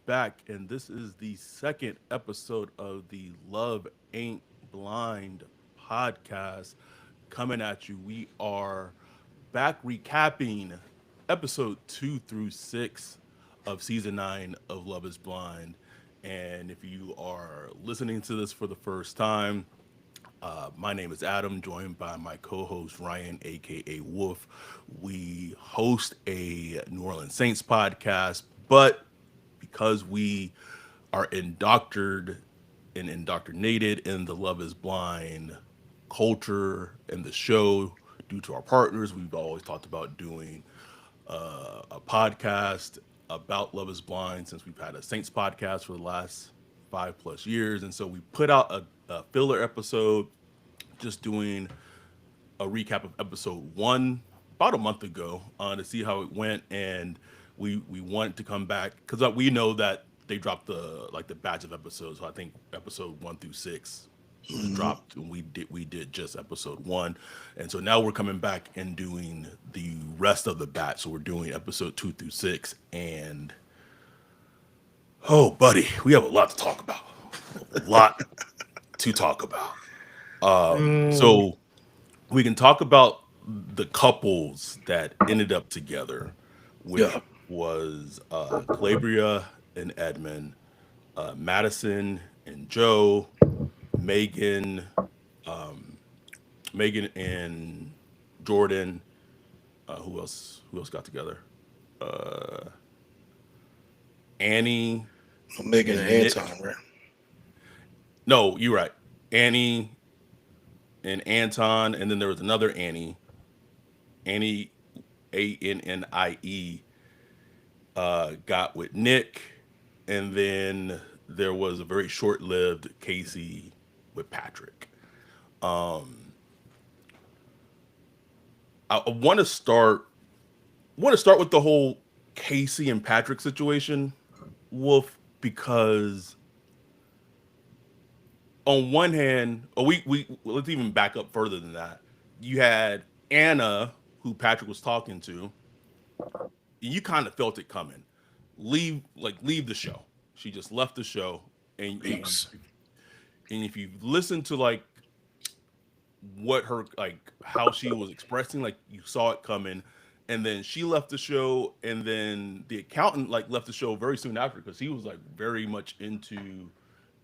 back, and this is the second episode of the Love Ain't Blind podcast coming at you. We are back recapping episode 2 through 6 of season 9 of Love is Blind. And if you are listening to this for the first time, my name is Adam, joined by my co host Ryan, aka Wolf. We host a New Orleans Saints podcast, but because we are indoctored and indoctrinated in the Love is Blind culture and the show due to our partners, we've always talked about doing a podcast about Love is Blind since we've had a Saints podcast for the last 5 plus years. And so we put out a filler episode just doing a recap of episode 1 about a month ago to see how it went, and we wanted to come back because we know that they dropped the batch of episodes. So I think episode 1 through 6 was dropped, and we did just episode 1, and so now we're coming back and doing the rest of the batch. So we're doing episode 2 through 6, and oh, buddy, we have a lot to talk about. A lot to talk about. So we can talk about the couples that ended up together, which Yeah. was Kalybriah and Edmond, Madison and Joe, Megan, Megan and Jordan. Who else? Who else got together? Uh, Annie Megan and and Nick. Anton, right? No, you're right. Annie and Anton, and then there was another Annie. Annie, Annie, got with Nick, and then there was a very short-lived Kacie with Patrick. Um, I want to start with the whole Kacie and Patrick situation, Wolf, because on one hand, we let's even back up further than that. You had Anna, who Patrick was talking to, you kind of felt it coming. Leave the show. She just left the show, and Weeks. if you listen to like what her like how she was expressing, like you saw it coming, and then she left the show, and then the accountant like left the show very soon after because he was like very much into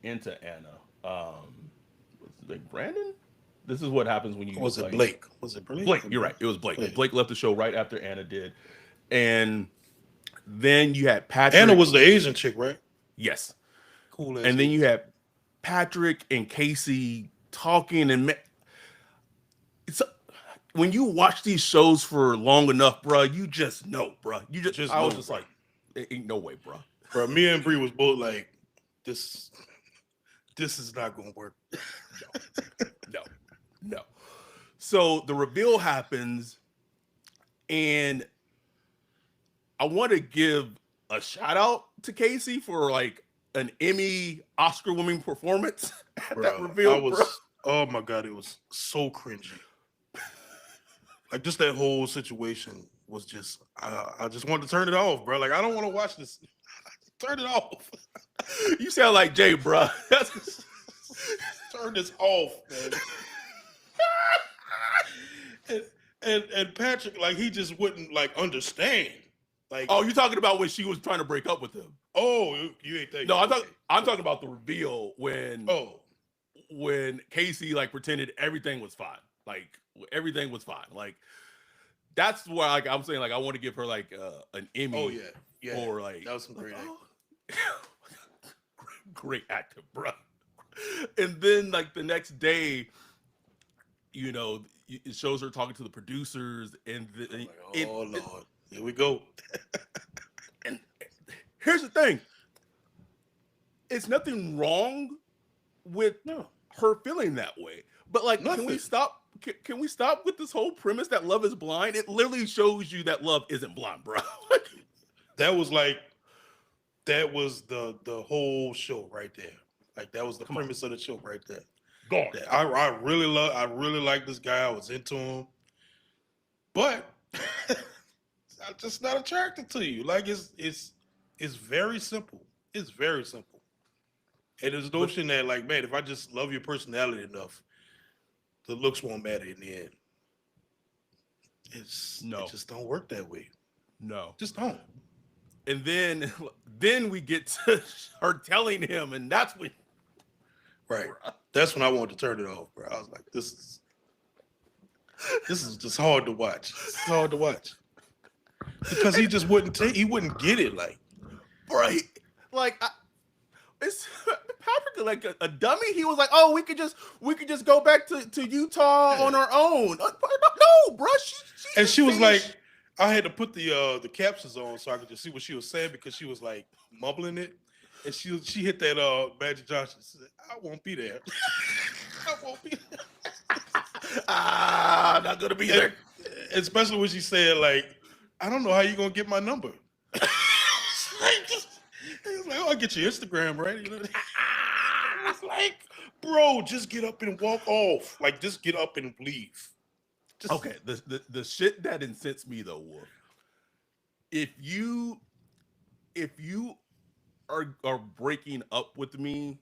Anna. What's his name? Brandon. This is what happens when you Was it like Blake? Was it Blake? Blake. You're right. It was Blake. Blake. Blake left the show right after Anna did, and then you had Anna Patrick. was the Asian chick, right? Yes, Cool ass and then you Asian. had Patrick and Kacie talking, and it's when you watch these shows for long enough, bro, you just know, bro. Just I know, was just bro. like, ain't no way, bro. Bro, me and Bree was both like, this this is not gonna work. No, no. So the reveal happens, and I want to give a shout out to Kacie for like an Emmy Oscar winning performance at that Bro, I reveal, bro. was, oh my god, it was so cringy. Like just that whole situation was just, I just wanted to turn it off, bro. Like I don't want to watch this. Turn it off. You sound like Jay, bro. Turn this off, man. and, and Patrick, like he just wouldn't like understand. Like, Oh, you talking about when she was trying to break up with him? oh, you ain't No, thinking. Okay. I'm talking about the reveal when Oh, Kacie like pretended everything was fine. Like everything was fine. Like that's why like I'm saying like I want to give her like an oh Emmy yeah, yeah. for like That was some great acting. great acting, bro. And then like the next day, you know, it shows her talking to the producers, and I'm like, oh Lord, here we go. and here's the thing: it's nothing wrong with No, her feeling that way, but like, can we nothing. stop? Can we stop with this whole premise that love is blind? It literally shows you that love isn't blind, bro. That was like that was the whole show right there. Like that was the Come on, premise of the show right there. gone. That I really like this guy. I was into him, but I'm just not attracted to you. Like it's very simple. It's very simple. And there's a notion that, like, man, if I just love your personality enough, the looks won't matter in the end. It No, just don't work that way. no. Just don't. And then we get to her telling him, and that's when Right. That's when I wanted to turn it off, bro. I was like, this is just hard to watch. It's hard to watch. Because he just wouldn't he wouldn't get it. Like, right, like it's Patrick like a dummy. He was like, "Oh, we could just go back to Utah on our own." No, bro. And she was like, I had to put the captions on so I could just see what she was saying because she was like mumbling it. And she hit that Magic Johnson. She said, I won't be there. I won't be there. Not gonna be there. Especially when she said, like, I don't know how you gonna get my number. He was like, oh, I'll get your Instagram, right? You know? It's like, bro, just get up and walk off. Like, just get up and leave. Just... Okay, the shit that incensed me though, Wolf. If you are breaking up with me,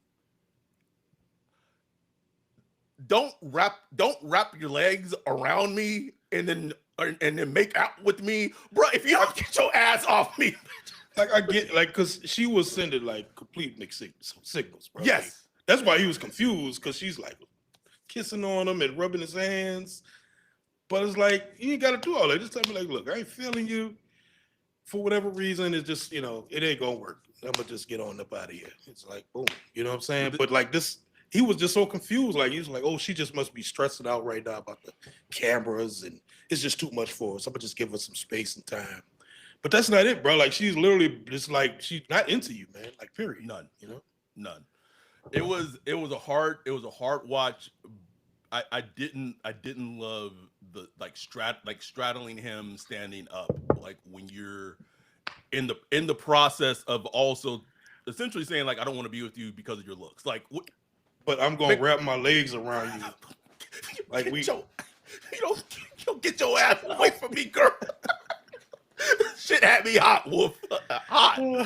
don't wrap your legs around me and then make out with me, bro. If you don't get your ass off me, like I get like because she was sending like complete mixed signals, bro. Yes, like, that's why he was confused because she's like kissing on him and rubbing his hands. But it's like, you ain't got to do all that. Just tell me, like, look, I ain't feeling you for whatever reason. It's just, it ain't going to work. I'm going to just get on up out of here. It's like, boom. You know what I'm saying? But like this, he was just so confused. Like, he was like, oh, she just must be stressing out right now about the cameras. And it's just too much for us. I'm going to just give her some space and time. But that's not it, bro. Like, she's literally just like, she's not into you, man. Like, period. None. None. It was a hard watch. I didn't love the straddling him standing up, like when you're in the process of also essentially saying like I don't want to be with you because of your looks. Like, but I'm gonna wrap my legs around you. Like you don't get your ass away from me, girl. Shit had me hot, Wolf. Hot.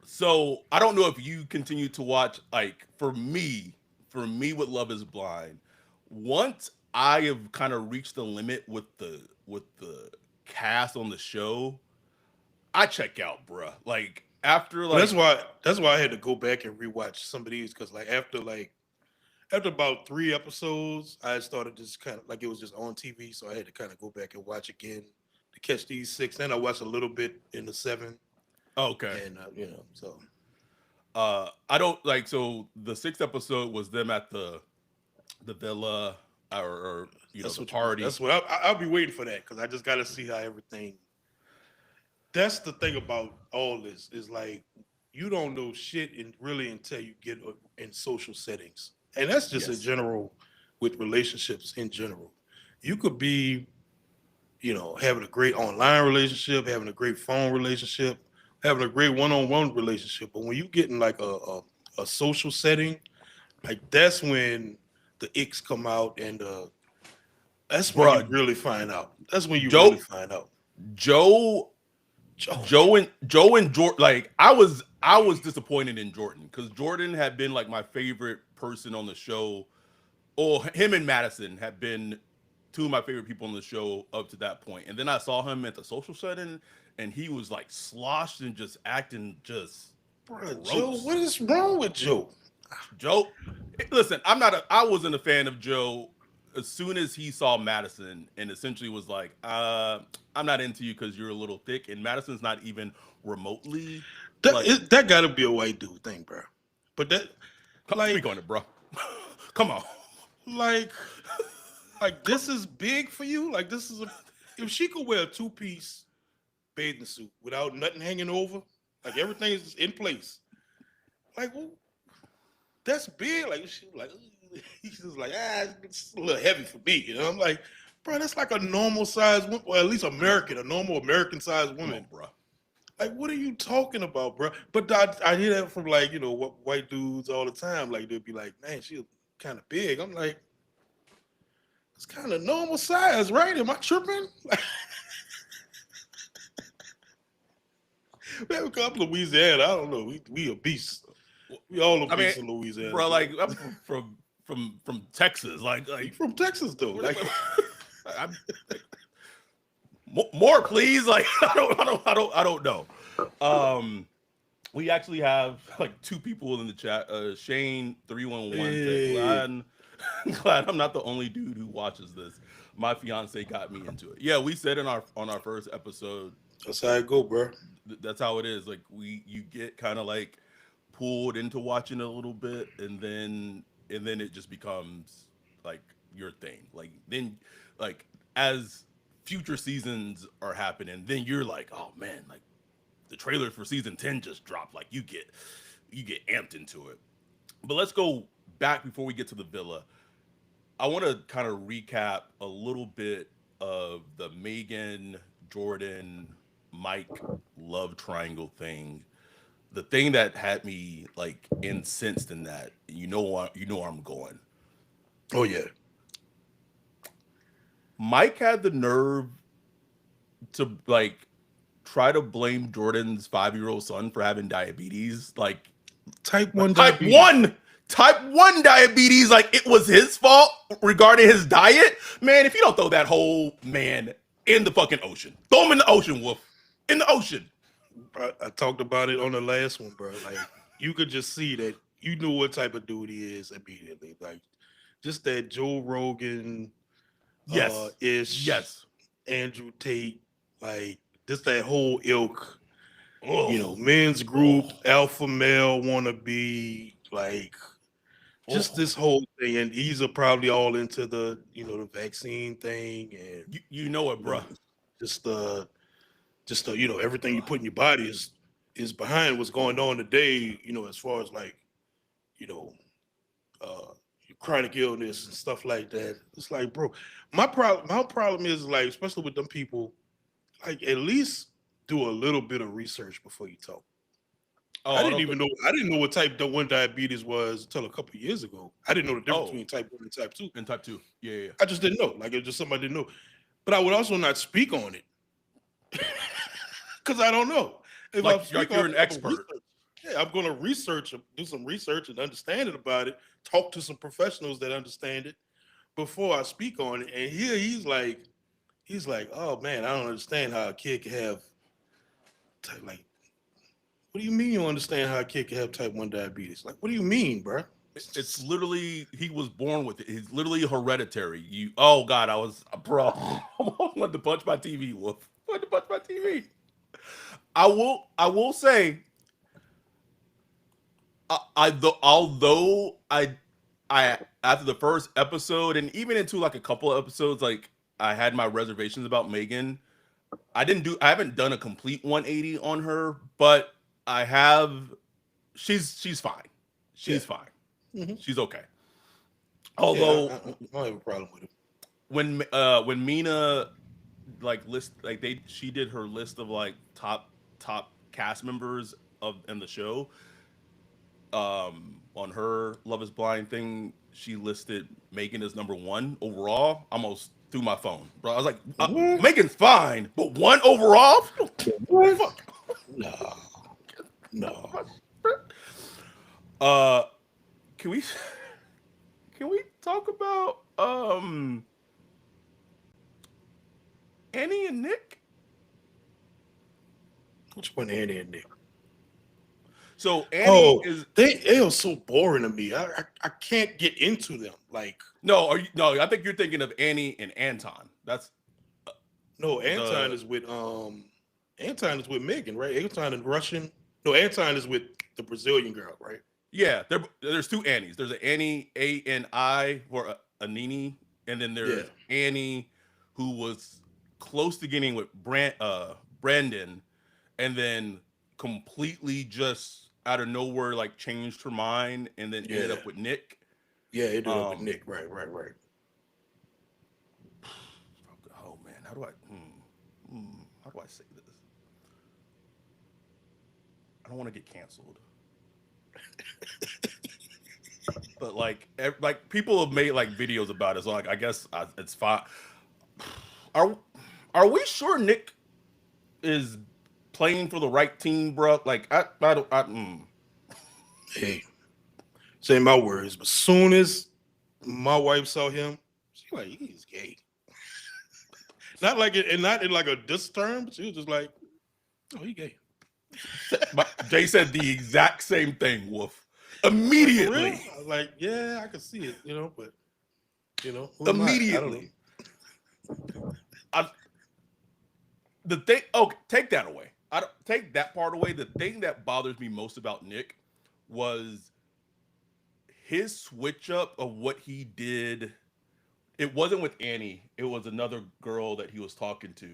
So I don't know if you continue to watch. Like for me with Love Is Blind, once I have kind of reached the limit with the cast on the show, I check out, bruh. Like after like that's why I had to go back and rewatch some of these because after about 3 episodes, I started just kind of like it was just on TV, so I had to kind of go back and watch again to catch these 6. Then I watched a little bit in the 7. Okay, and so. I don't like so the 6th episode was them at the villa or the party. That's what I'll be waiting for that because I just got to see how everything. That's the thing about all this is like you don't know shit really until you get in social settings, and that's just in general with relationships in general. You could be, having a great online relationship, having a great phone relationship, having a great one-on-one relationship. But when you get in like a social setting, like that's when the icks come out and that's when you really find out. That's when you really find out. Joe and Jordan, like I was disappointed in Jordan because Jordan had been like my favorite person on the show. Or him and Madison have been 2 of my favorite people on the show up to that point. And then I saw him at the social setting and he was like sloshed and just acting just gross. Joe, what is wrong with Joe? Joe, listen, I wasn't a fan of Joe as soon as he saw Madison and essentially was like, I'm not into you because you're a little thick. And Madison's not even remotely. That got to be a white dude thing, bro. But that, speak on it, bro. Come on. Like this is big for you. Like this is if she could wear a 2-piece bathing suit without nothing hanging over, like everything is in place. Like, well, that's big. Like she like he's just like it's a little heavy for me. I'm like, bro, that's like a normal size woman, or at least a normal American sized woman, bro. Like, what are you talking about, bro? But I hear that from like white dudes all the time. Like they'll be like, man, she's kind of big. I'm like, it's kind of normal size, right? Am I tripping? Man, we come from Louisiana. I don't know. We obese. We all I mean, obese in Louisiana, bro, bro. like I'm from Texas, You like from Texas though? Like, I'm like, more, please. Like I don't know. Um, we actually have like two people in the chat. Shane 311 said, hey, glad I'm not the only dude who watches this. My fiance got me into it. Yeah, we said in our on our first episode, that's how it go, bro. that's how it is. Like you get kind of like pulled into watching it a little bit, and then it just becomes like your thing. Like then like as future seasons are happening, then you're like, oh man, like the trailers for season 10 just dropped. Like you get amped into it. But let's go back before we get to the villa. I want to kind of recap a little bit of the Megan, Jordan, Mike love triangle thing. The thing that had me like incensed in that, you know where I'm going. Oh yeah, Mike had the nerve to like try to blame Jordan's 5 year old son for having diabetes. type one Type diabetes, bro. one, type one diabetes. Like it was his fault regarding his diet. Man, if you don't throw that whole man in the fucking ocean, throw him in the ocean, Wolf. In the ocean. I talked about it on the last one, bro. Like you could just see that you knew what type of dude he is immediately. Like just that Joe Rogan Yes. ish Yes. Andrew Tate, like just that whole ilk, Oh. men's group, Oh. alpha male wanna be like just Oh. this whole thing. And these are probably all into the, the vaccine thing and You know it, you know, bruh. just everything you put in your body is behind what's going on today, as far as like, you know, uh chronic illness and stuff like that. It's like, bro, my problem is like, especially with them people, like at least do a little bit of research before you talk. I Oh, I didn't don't even think. know I didn't know what type 1 diabetes was until a couple of years ago. I didn't know the difference Oh, between type 1 and type 2. and type two. Yeah, yeah. I just didn't know. Like it was just something I didn't know. But I would also not speak on it because I don't know. If I speak Like on you're it, an I'm gonna expert. research. Yeah, I'm gonna research, do some research and understanding about it. Talk to some professionals that understand it before I speak on it. And here he's like, oh man, I don't understand how a kid can have like. What do you mean you don't understand how a kid can have type 1 diabetes? Like, what do you mean, bro? It's literally he was born with it. It's literally hereditary. You oh god, I was bro. I wanted to punch my TV, Wolf. I wanted to punch my TV. I will say although I after the first episode and even into like a couple of episodes, like I had my reservations about Megan. I haven't done a complete 180 on her, but I have she's fine. Yeah. She's fine. Hmm. She's okay. Yeah, Although I don't have a problem with it. when Mina like list like they she did her list of like top cast members of in the show, on her Love Is Blind thing, she listed Megan as number one overall. Almost threw my phone, bro. I was like, What? Megan's fine, but one overall? What? Fuck. No, no. Uh, can we can we talk about Annie and Nick? Which one, Andy and Nick? So Annie Oh, is they are so boring to me. I can't get into them. Like, no, are you no? I think you're thinking of Annie and Anton. That's no, the Anton is with Megan, right? Anton is Russian. No, Anton is with the Brazilian girl, right? yeah. There's two Annies. There's an Annie Ani or a Nini, and then Yeah, there's Annie who was close to getting with Brandon, and then completely just out of nowhere like changed her mind, and then ended yeah, up with Nick. yeah. It ended up with Um, Nick, right, right, right. oh man, how do I say this? I don't want to get canceled, but like people have made like videos about it, so like I guess it's fine. Are are we sure Nick is? playing for the right team, bro. Like I don't. Hey, say my words, but soon as my wife saw him, she like, he's gay. Not like it, and not in like a diss term. She was just like, oh, he gay. Jay said the exact same thing, Wolf. Like for real? Immediately. I was like, yeah, I can see it, but who am I? I don't know. Immediately. I, the thing. Oh, take that away. I don't take that part away. The thing that bothers me most about Nick was his switch up of what he did. It wasn't with Annie. It was another girl that he was talking to.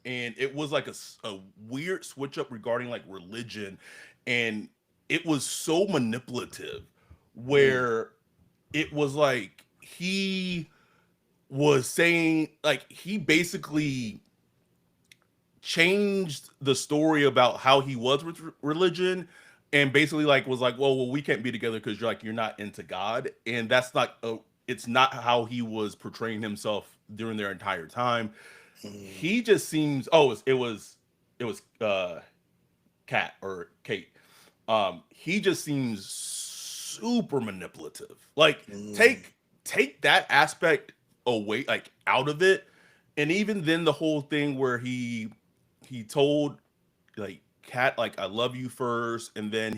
And it was like a weird switch up regarding like religion, and it was so manipulative where it was like he was saying like he basically changed the story about how he was with religion, and basically like was like, well, we can't be together because you're not into God, and that's not it's not how he was portraying himself during their entire time. He just seems it was Kat or Kate. He just seems super manipulative. Like take that aspect away, like out of it, and even then the whole thing where he told like Kat like I love you first, and then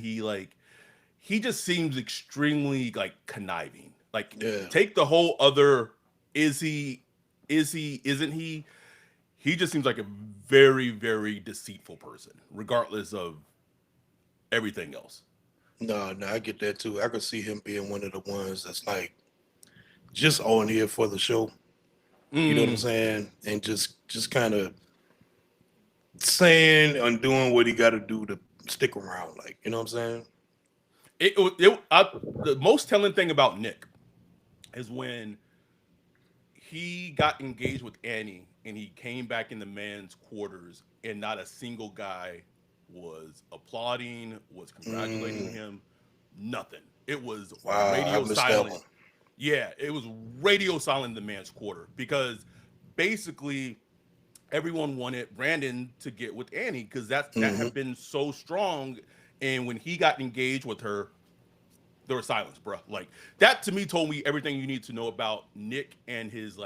he just seems extremely like conniving. Like Yeah. take the whole other isn't he just seems like a very, very deceitful person, regardless of everything else. No, I get that too. I could see him being one of the ones that's like just on here for the show. You know what I'm Mm. saying? And just kind of saying and doing what he got to do to stick around. Like, you know what I'm saying? The most telling thing about Nick is when he got engaged with Annie and he came back in the man's quarters and not a single guy was applauding, was congratulating Mm, him, nothing. It was wow, I radio missed that silent. one. Yeah, it was radio silent in the man's quarter because basically everyone wanted Brandon to get with Annie because that Hmm. had been so strong. And when he got engaged with her, there was silence, bro. Like that to me told me everything you need to know about Nick and his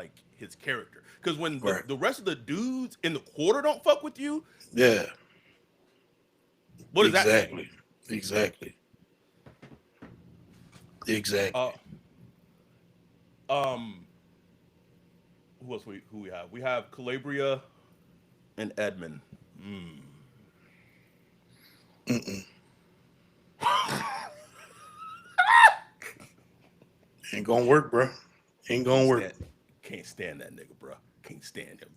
character. Because when Right. the rest of the dudes in the quarter don't fuck with you, Yeah, what does that say? exactly. Exactly. Exactly. Uh, um, who we have? We have Calabria and Edmond. Mm. Mm-mm. Ain't gonna work, bro. Ain't Can't gonna work. stand, can't stand that nigga, bro. Can't stand him.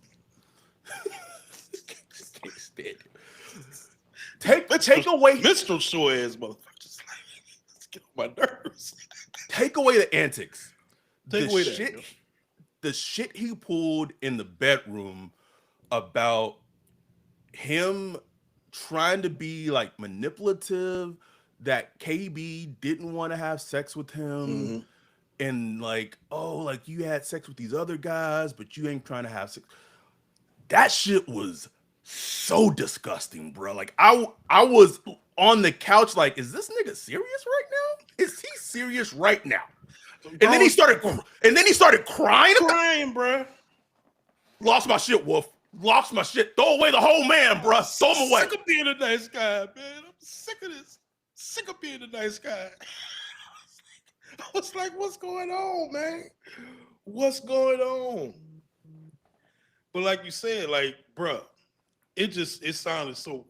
Can't stand him. Take Mr. away Mr. Sure ass motherfucker. Just like, let's get on my nerves. take away the antics. Take The away that. shit the shit he pulled in the bedroom about him trying to be like manipulative, that KB didn't want to have sex with him, Hmm. and like, oh, like you had sex with these other guys, but you ain't trying to have sex. That shit was so disgusting, bro. Like I was on the couch like, is this nigga serious right now? Is he serious right now? And then Bro, he started crying. crying, bro. Lost my shit, Wolf. Lost my shit. Throw away the whole man, bro. Throw him away. Sick of being a nice guy, man. I'm sick of this. Sick of being a nice guy. I was like, what's going on, man? What's going on? But like you said, like, bro, it sounded so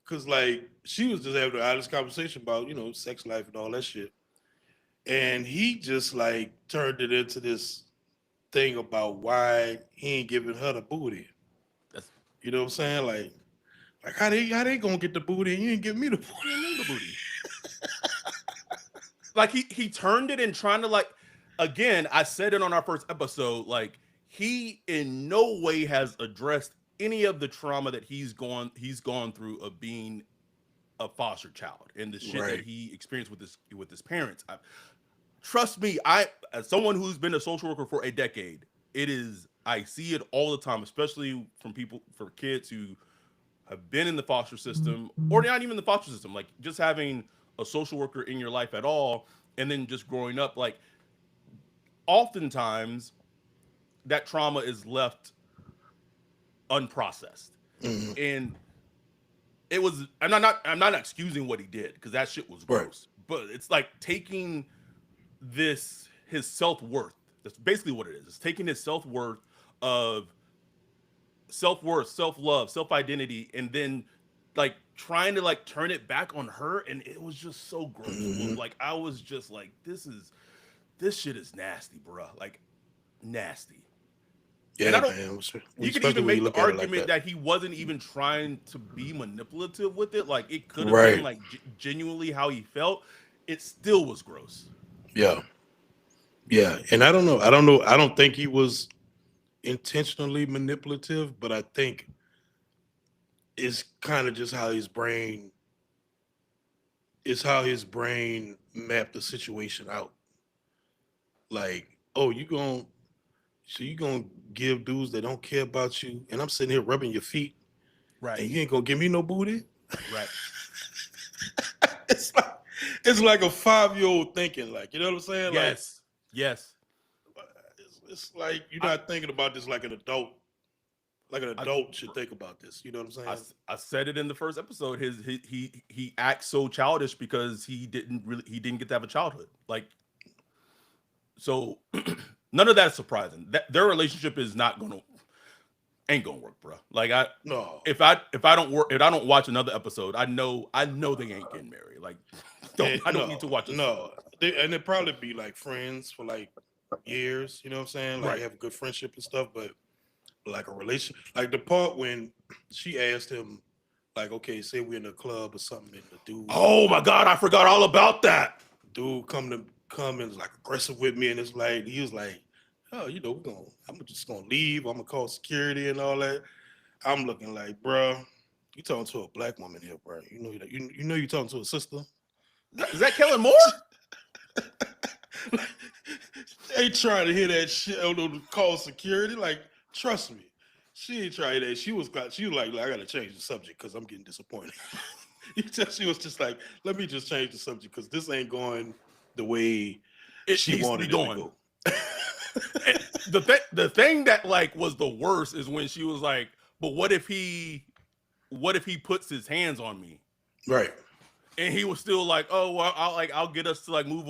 because like she was just having an honest conversation about, sex life and all that shit. And he just like turned it into this thing about why he ain't giving her the booty. That's You know what I'm saying? Like how they gonna get the booty and you ain't giving me the booty? the booty. Like he turned it and trying to like again, I said it on our first episode, like he in no way has addressed any of the trauma that he's gone through of being a foster child and the shit that Right. he experienced with his parents. Trust me, I as someone who's been a social worker for a decade, it is I see it all the time, especially from people for kids who have been in the foster system or not even the foster system, like just having a social worker in your life at all, and then just growing up. Like oftentimes, that trauma is left unprocessed, Mm-hmm. and it was. I'm not excusing what he did because that shit was Right. gross. But it's like taking this his self worth. That's basically what it is. It's taking his of self worth, self love, self identity, and then like trying to like turn it back on her, and it was just so gross. Mm-hmm. Like I was just like, this shit is nasty, bro. Like nasty. And I Yeah, don't. man. You could Especially even when you make the look at it like argument that. that he wasn't even trying to be manipulative with it. Like it could have been Right. like genuinely how he felt. It still was gross. Yeah. Yeah. And I don't know. I don't know. I don't think he was intentionally manipulative, but I think it's kind of just how his brain mapped the situation out. Like, oh, you gonna give dudes that don't care about you, and I'm sitting here rubbing your feet, Right. and you ain't gonna give me no booty. Right. it's like it's like a 5-year old thinking, like, you know what I'm saying? Like Yes. Yes. it's like you're I. not thinking about this like an adult. Like an I. adult should think about this. You know what I'm I, saying? I said it in the first episode. He acts so childish because he didn't get to have a childhood. Like so, none of that's surprising. That their relationship is not gonna ain't gonna work, bro. Like No. if I don't watch another episode, I know they ain't getting married. Like I don't need to No, watch this. no. And they'd probably be like friends for like years, you know what I'm saying? Like Right. have a good friendship and stuff, but like a relation, like the part when she asked him, like, okay, say we're in a club or something, and the Oh my god, I forgot all about that. dude come and is like aggressive with me, and it's like he was like, oh, I'm just gonna leave. I'm gonna call security and all that. I'm looking like, bro, you talking to a black woman here, bro? You know you talking to a sister. Is that Kellen Moore? They trying to hear that shit on call security. Like, trust me, she ain't trying that. She was like, I gotta change the subject because I'm getting disappointed. She was just like, let me just change the subject because this ain't going the way It she needs to be wanted it to going. go. And the thing that like was the worst is when she was like, "But what if he puts his hands on me?" Right. And he was still like, "Oh, well, I'll get us to like move."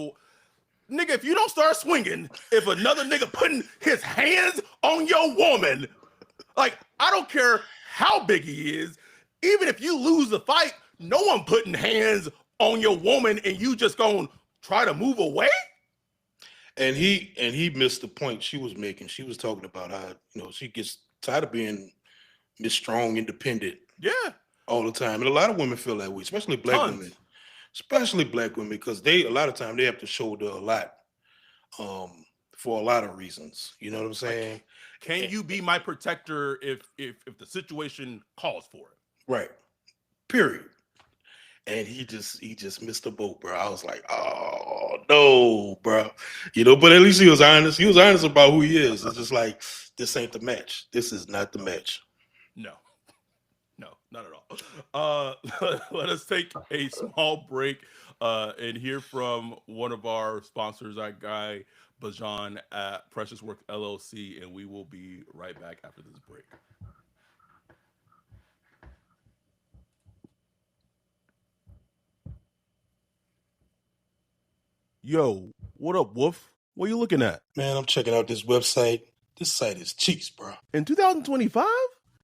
Nigga, if you don't start swinging, if another nigga putting his hands on your woman, like I don't care how big he is, even if you lose the fight, no one putting hands on your woman and you just gonna try to move away. And he missed the point she was making. She was talking about how she gets tired of being Miss Strong, independent Yeah, all the time, and a lot of women feel that way, tons. especially black women, because they a lot of time they have to shoulder a lot, for a lot of reasons. You know what I'm Like, saying? can And- you be my protector if the situation calls for it? right. Period. And he just missed the boat, bro. I was like, oh no, bro. But at least he was honest. He was honest about who he is. It's just like this ain't the match. This is not the No, match. no, no, not at all. Let us take a small break and hear from one of our sponsors, our guy Bajan at Precious Work LLC, and we will be right back after this break. Yo, what up, Wolf? What are you looking at? Man, I'm checking out this website. This site is cheeks, bro. In 2025?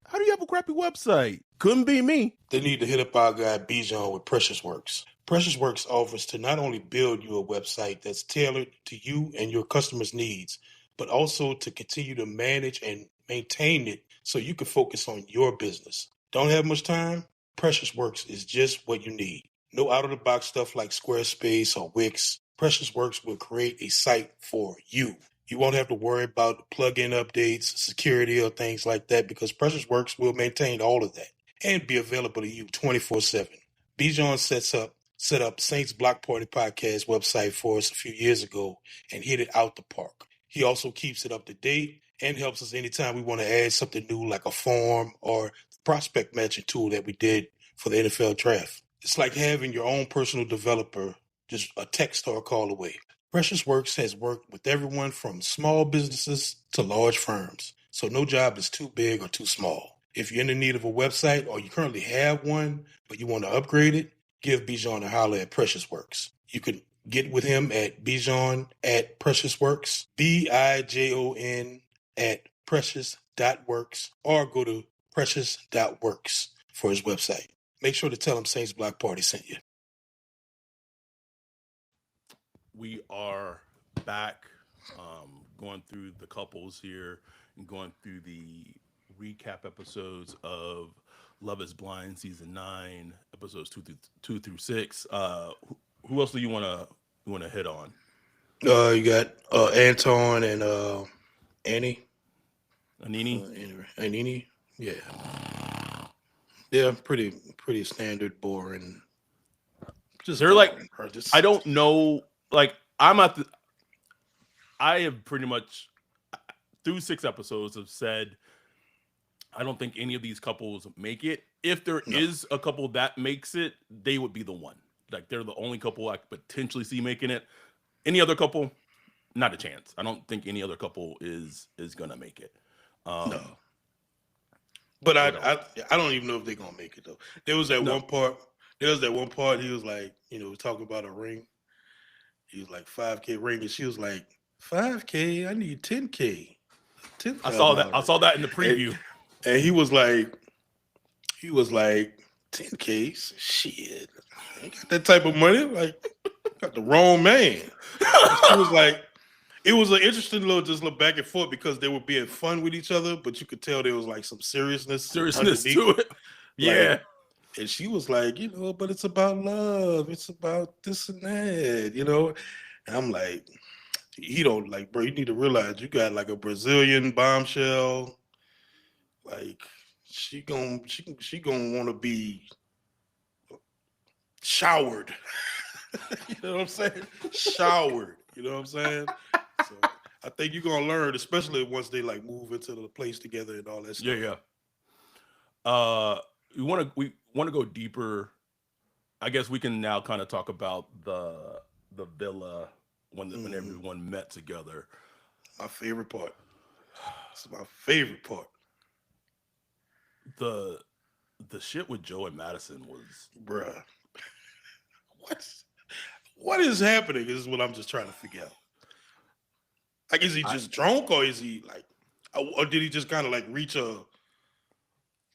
How do you have a crappy website? Couldn't be me. They need to hit up our guy Bijan with Precious Works. Precious Works offers to not only build you a website that's tailored to you and your customers' needs, but also to continue to manage and maintain it so you can focus on your business. Don't have much time? Precious Works is just what you need. No out of the box stuff like Squarespace or Wix. Precious Works will create a site for you. You won't have to worry about plugin updates, security, or things like that because Precious Works will maintain all of that and be available to you 24/7. Bijan set up Saints Block Party Podcast website for us a few years ago and hit it out the park. He also keeps it up to date and helps us anytime we want to add something new, like a form or prospect matching tool that we did for the NFL draft. It's like having your own personal developer, just a text or a call away. Precious Works has worked with everyone from small businesses to large firms, so no job is too big or too small. If you're in the need of a website or you currently have one, but you want to upgrade it, give Bijan a holler at Precious Works. You can get with him at Bijan at Precious Works, Bijon at precious.works, or go to precious.works for his website. Make sure to tell him Saints Block Party sent you. We are back, going through the couples here and going through the recap episodes of Love Is Blind season 9, episodes 2 through 6. Who else do you want to hit on? You got Anton and Annie. Anini? Anini. Yeah. Yeah, pretty standard, boring. Just They're like, boring. I don't know. Like, I'm at the. I have pretty much through 6 episodes have said I don't think any of these couples make it. If there No. is a couple that makes it, they would be the one. Like, they're the only couple I could potentially see making it. Any other couple, not a chance. I don't think any other couple is gonna make it. No. But What else? I don't even know if they're gonna make it though. There was that No. one part. There was that one part. He was like, talking about a ring. He was like 5K ring, and she was like 5K. I need 10K. I saw that. I $10,000. saw that in the And, preview. and he was like 10K. Shit, I ain't got that type of money. Like, got the wrong man. And she was like, it was an interesting little just look back and forth because they were being fun with each other, but you could tell there was like some seriousness Seriousness underneath. to it. Yeah. Like, and she was like, but it's about love. It's about this and that. And I'm like, he don't like, bro, you need to realize you got like a Brazilian bombshell. Like, she gonna want to be showered. You know what I'm saying? Showered. You know what I'm saying? So I think you're gonna learn, especially once they like move into the place together and all that stuff. Yeah. We want to go deeper. I guess we can now kind of talk about the villa when everyone met together. My favorite part. It's my favorite part. The shit with Joe and Madison was Bruh. What is happening is what I'm just trying to figure out. Like, is he just drunk, or is he like, or did he just kind of like reach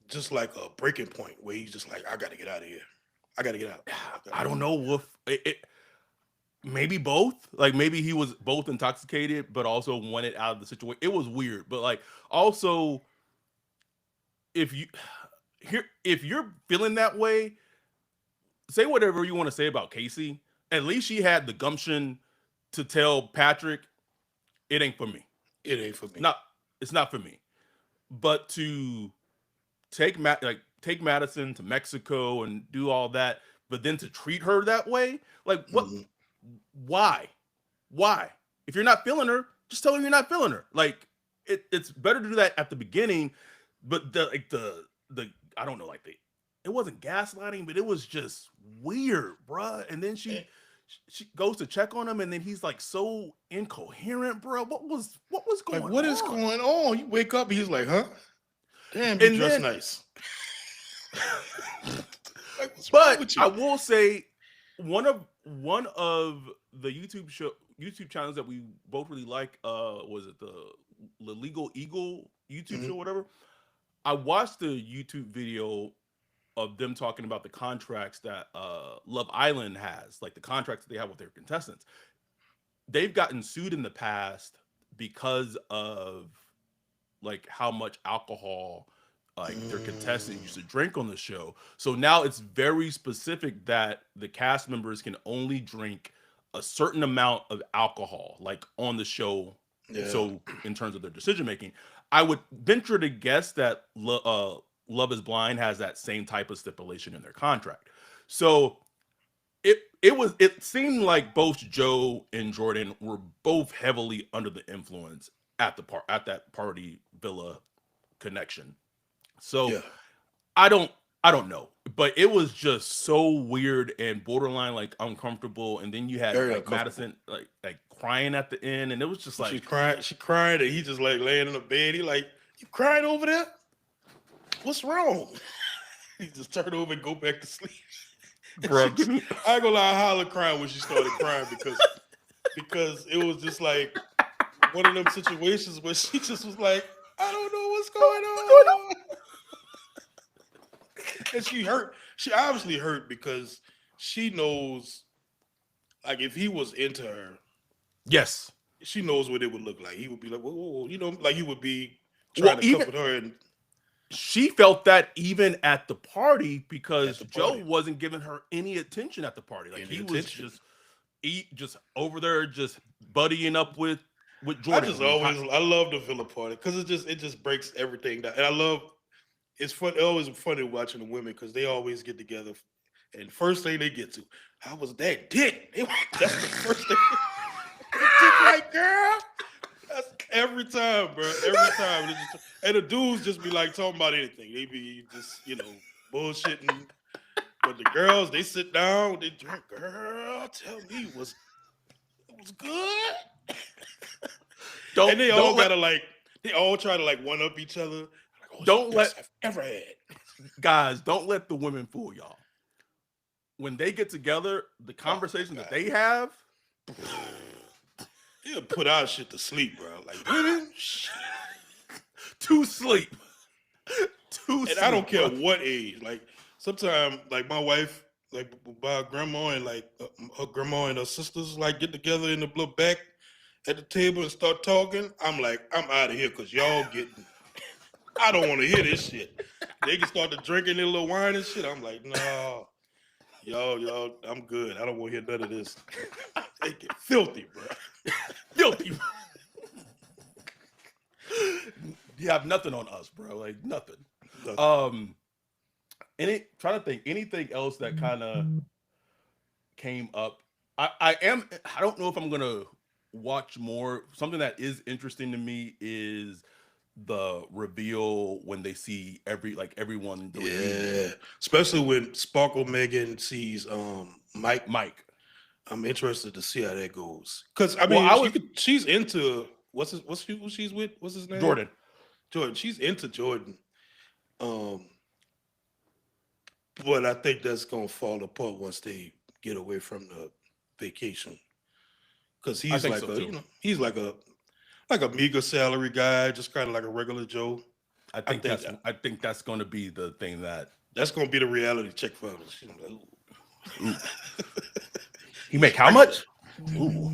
just like a breaking point where he's just like, I got to get out of here. I got to get out. I don't know if maybe both. Like, maybe he was both intoxicated but also wanted out of the situation. It was weird, but like, also, if you're feeling that way, say whatever you want to say about Kacie. At least she had the gumption to tell Patrick, it ain't for me. It ain't for me. It's not for me. But to take Madison to Mexico and do all that, but then to treat her that way, like, what? Mm-hmm. Why? If you're not feeling her, just tell her you're not feeling her. Like, it's better to do that at the beginning. But the I don't know, like, it wasn't gaslighting, but it was just weird, bruh. And then she goes to check on him, and then he's like so incoherent, bro. What was going on? Like, what is going on? You wake up, he's like, huh? Damn, you dress nice. Like, but I will say, one of the YouTube channels that we both really like, was it the Legal Eagle YouTube show, whatever. I watched the YouTube video of them talking about the contracts that Love Island has, like the contracts that they have with their contestants. They've gotten sued in the past because of like how much alcohol like their contestants used to drink on the show. So now it's very specific that the cast members can only drink a certain amount of alcohol, like on the show. Yeah. So in terms of their decision making, I would venture to guess that Love Is Blind has that same type of stipulation in their contract. So it seemed like both Joe and Jordan were both heavily under the influence at that party villa connection. So Yeah, I don't I don't know, but it was just so weird and borderline like uncomfortable. And then you had very like uncomfortable. Madison like crying at the end, and it was just She's like, crying. She crying, and he just like laying in the bed. He like, you crying over there? What's wrong? He just turned over and go back to sleep. And bro, give me I ain't gonna lie, I hollered crying when she started crying because it was just like one of them situations where she just was like, I don't know what's going what's going on. on. And she hurt. She obviously hurt because she knows, like, if he was into her, Yes. she knows what it would look like. He would be like, whoa, whoa, whoa, like he would be Well, trying to even comfort her and she felt that even at the party at because the Joe party. wasn't giving her any attention at the party. Like Any he was attention. just over there just buddying up with I Jordan just the entire. always I love the villa party because it just breaks everything down. And I love it's fun. It's always funny watching the women because they always get together. And first thing they get to, how was that dick? That's the first thing. The dick, like girl. That's every time, bro. Every time. And the dudes just be like talking about anything. They be just bullshitting. But the girls, they sit down, they drink. Girl, tell me, it was good. And they all Don't let gotta like, they all try to like one up each other. Like, oh, it's the don't let best I've ever had. guys don't let the women fool y'all. When they get together, the Oh conversation my that they have god. He'll put our shit to sleep, bro. Like women, to sleep, to and I don't sleep, care bro. what age. Like sometimes, like my wife, like my grandma and like her grandma and her sisters, like get together in the little back at the table and start talking. I'm like, I'm out of here because y'all getting. I don't want to hear this shit. They can start to drinking their little wine and shit. I'm like, no, y'all, I'm good. I don't want to hear none of this. They get filthy, bro. Guilty. You have nothing on us, bro. Like nothing. Nothing. Um, trying to think anything else that kind of came up. I don't know if I'm gonna watch more. Something that is interesting to me is the reveal when they see everyone the reunion. Yeah, especially when Sparkle Megan sees Mike. Mike. I'm interested to see how that goes. Cause I Well, mean, I was she's into who she's with? What's his name? Jordan. Jordan. She's into Jordan. Um, but I think that's gonna fall apart once they get away from the vacation. Cause I he's think like so too. he's like a meager salary guy, just kind of like a regular Joe. I think I think that's going to be the thing that that's gonna be the reality check for him. She's gonna be like, ooh, he make he's how regular. much? Ooh.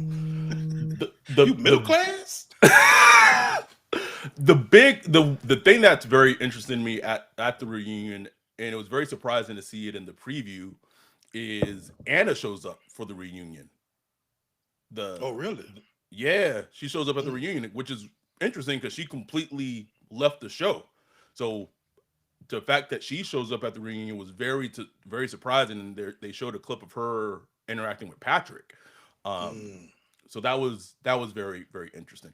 The You middle class? the thing that's very interesting to me at the reunion, and it was very surprising to see it in the preview, is Anna shows up for the reunion. The Oh, really? Yeah, she shows up at the Mm. reunion, which is interesting because she completely left the show. So the fact that she shows up at the reunion was very surprising. And they showed a clip of her interacting with Patrick. Um, Mm. so that was very interesting.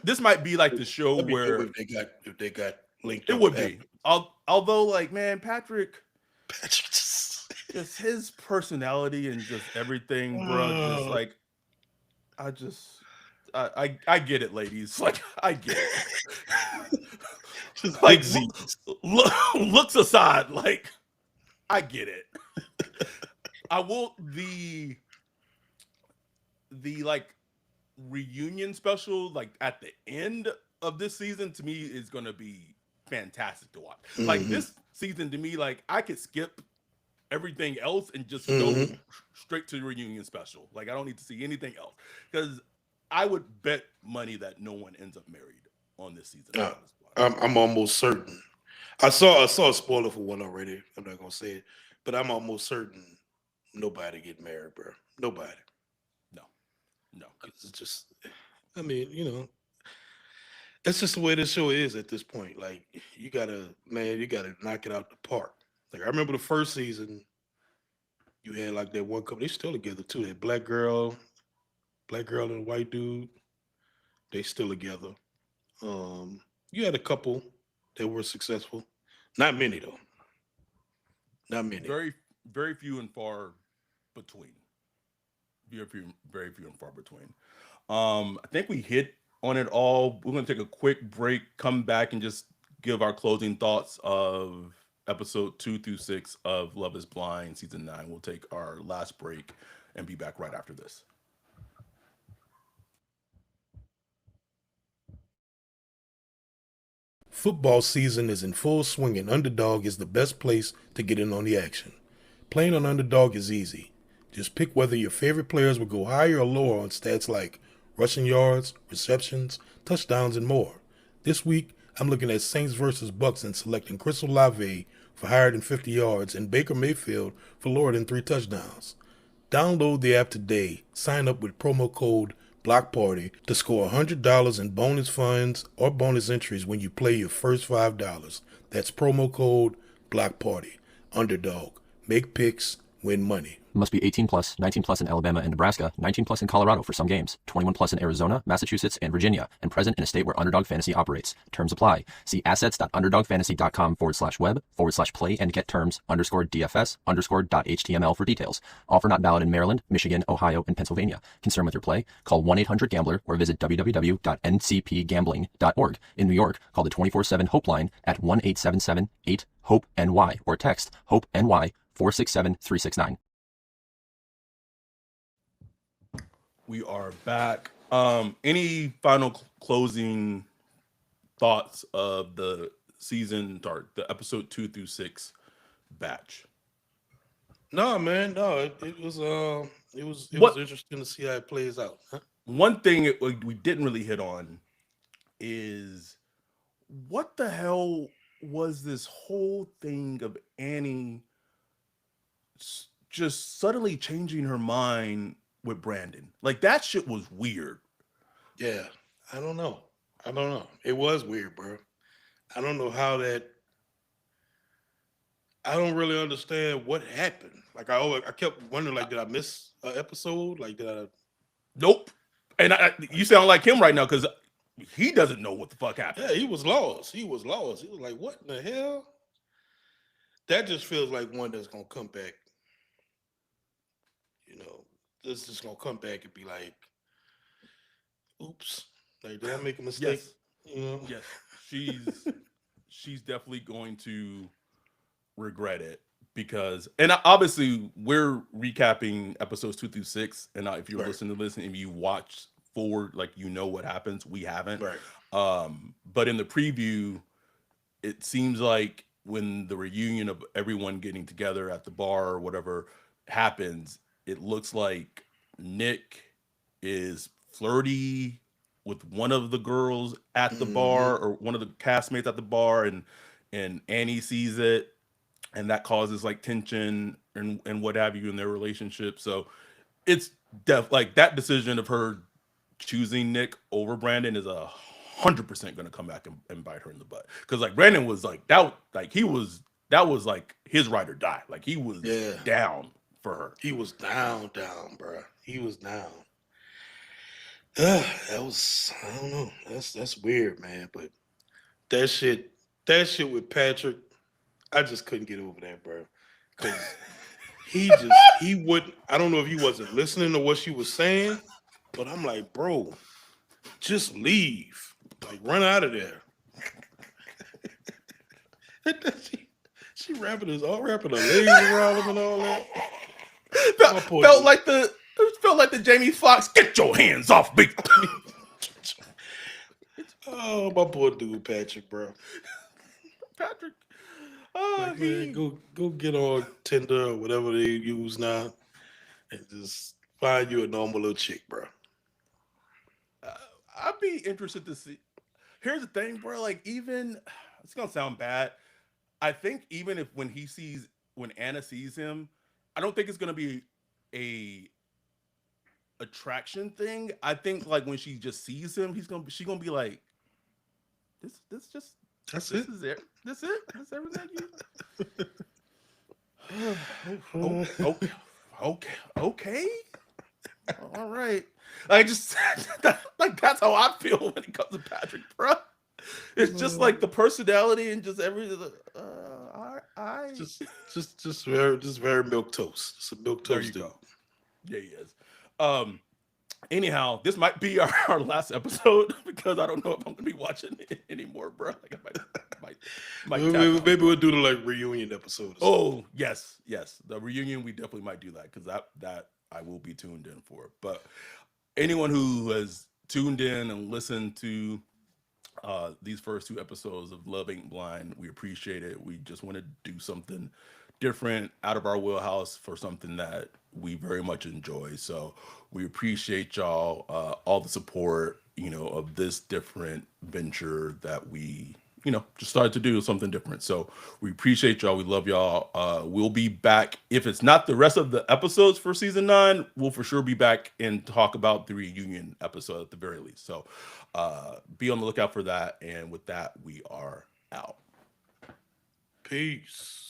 This might be like the show That'd be dope where if they got linked it up with would be. Patrick. Although, like, man, Patrick, Patrick just his personality and just everything, bro. Just oh, like I just I get it, ladies. Like I get it. just big Like Z's. looks aside, like I get it. I will the like reunion special like at the end of this season to me is gonna be fantastic to watch. Like Hmm. this season to me, like I could skip everything else and just go Hmm. straight to the reunion special. Like I don't need to see anything else because I would bet money that no one ends up married on this season Uh, on this podcast. I'm almost certain. I saw a spoiler for one already. I'm not gonna say it, but I'm almost certain nobody get married, bro. Nobody. No, no. 'Cause it's just. I mean, that's just the way this show is at this point. Like you gotta knock it out the park. Like I remember the first season, you had like that one couple. They still together too. That black girl and white dude. They still together. You had a couple that were successful. Not many though. Not many. Very, very few and far between. Very few and far between. I think we hit on it all. We're gonna take a quick break, come back, and just give our closing thoughts of episode 2 through 6 of Love Is Blind season 9. We'll take our last break and be back right after this. Football season is in full swing, and Underdog is the best place to get in on the action. Playing on Underdog is easy. Just pick whether your favorite players will go higher or lower on stats like rushing yards, receptions, touchdowns, and more. This week, I'm looking at Saints versus Bucks and selecting Chris Olave for higher than 50 yards and Baker Mayfield for lower than 3 touchdowns. Download the app today. Sign up with promo code Block Party to score $100 in bonus funds or bonus entries when you play your first $5. That's promo code Block Party. Underdog. Make picks, win money. Must be 18 plus, 19 plus in Alabama and Nebraska, 19 plus in Colorado for some games, 21 plus in Arizona, Massachusetts, and Virginia, and present in a state where Underdog Fantasy operates. Terms apply. See assets.underdogfantasy.com/web/play and get terms _DFS_.html for details. Offer not valid in Maryland, Michigan, Ohio, and Pennsylvania. Concerned with your play? Call 1-800-GAMBLER or visit www.ncpgambling.org. In New York, call the 24/7 Hope line at 1-877-8-HOPE-NY or text HOPE-NY 467-369. We are back. Any final closing thoughts of the season or the episode 2 through 6 batch? No, man, no. It was interesting to see how it plays out. Huh? One thing we didn't really hit on is what the hell was this whole thing of Annie just suddenly changing her mind with Brandon? Like, that shit was weird. Yeah, I don't know. It was weird, bro. I don't know how that. I don't really understand what happened. Like, I kept wondering, like, did I miss an episode? Like, did I? Nope. And you sound like him right now because he doesn't know what the fuck happened. Yeah, he was lost. He was like, what in the hell? That just feels like one that's gonna come back. You know, this is gonna come back and be like, oops, like, did I make a mistake? Yes. You know? Yes. She's definitely going to regret it because, and obviously we're recapping episodes 2 through 6, and if you're listening to this and you watch forward, like, you know what happens. We haven't. Right. But in the preview, it seems like when the reunion of everyone getting together at the bar or whatever happens, it looks like Nick is flirty with one of the girls at the bar or one of the castmates at the bar, and Annie sees it, and that causes like tension and what have you in their relationship. So it's like that decision of her choosing Nick over Brandon is 100% going to come back and bite her in the butt, because like Brandon was like that, like that was like his ride or die. Like, he was down for her. He was down, bro. He was down. That was, I don't know. That's weird, man. But that shit with Patrick, I just couldn't get over that, bro. Because he wouldn't. I don't know if he wasn't listening to what she was saying, but I'm like, bro, just leave. Like, run out of there. she wrapping her legs around him and all that. Felt like the Jamie Foxx, get your hands off me. Oh, my poor dude, Patrick, bro. Patrick. Like, man, go get on Tinder or whatever they use now, and just find you a normal little chick, bro. I'd be interested to see. Here's the thing, bro. Like, even it's gonna sound bad. I think even if when Anna sees him, I don't think it's gonna be a attraction thing. I think like when she just sees him, she's gonna be like, this just That's this it. is it. That's it. That's everything. Okay. All right. I just like that's That's how I feel when it comes to Patrick, bro. It's just like the personality and just everything. I just very milk toast. It's a milk There toast you dude. go. Yeah, he is. Um, anyhow, this might be our last episode because I don't know if I'm gonna be watching it anymore, bro. Like I might tap out. Maybe we'll do the like reunion episode. Oh yes, the reunion we definitely might do that because that I will be tuned in for. But anyone who has tuned in and listened to these first two episodes of Love Ain't Blind, we appreciate it. We just want to do something different out of our wheelhouse for something that we very much enjoy. So we appreciate y'all, all the support, of this different venture that we, just started to do something different. So we appreciate y'all. We love y'all. We'll be back. If it's not the rest of the episodes for season 9, we'll for sure be back and talk about the reunion episode at the very least. So be on the lookout for that. And with that, we are out. Peace.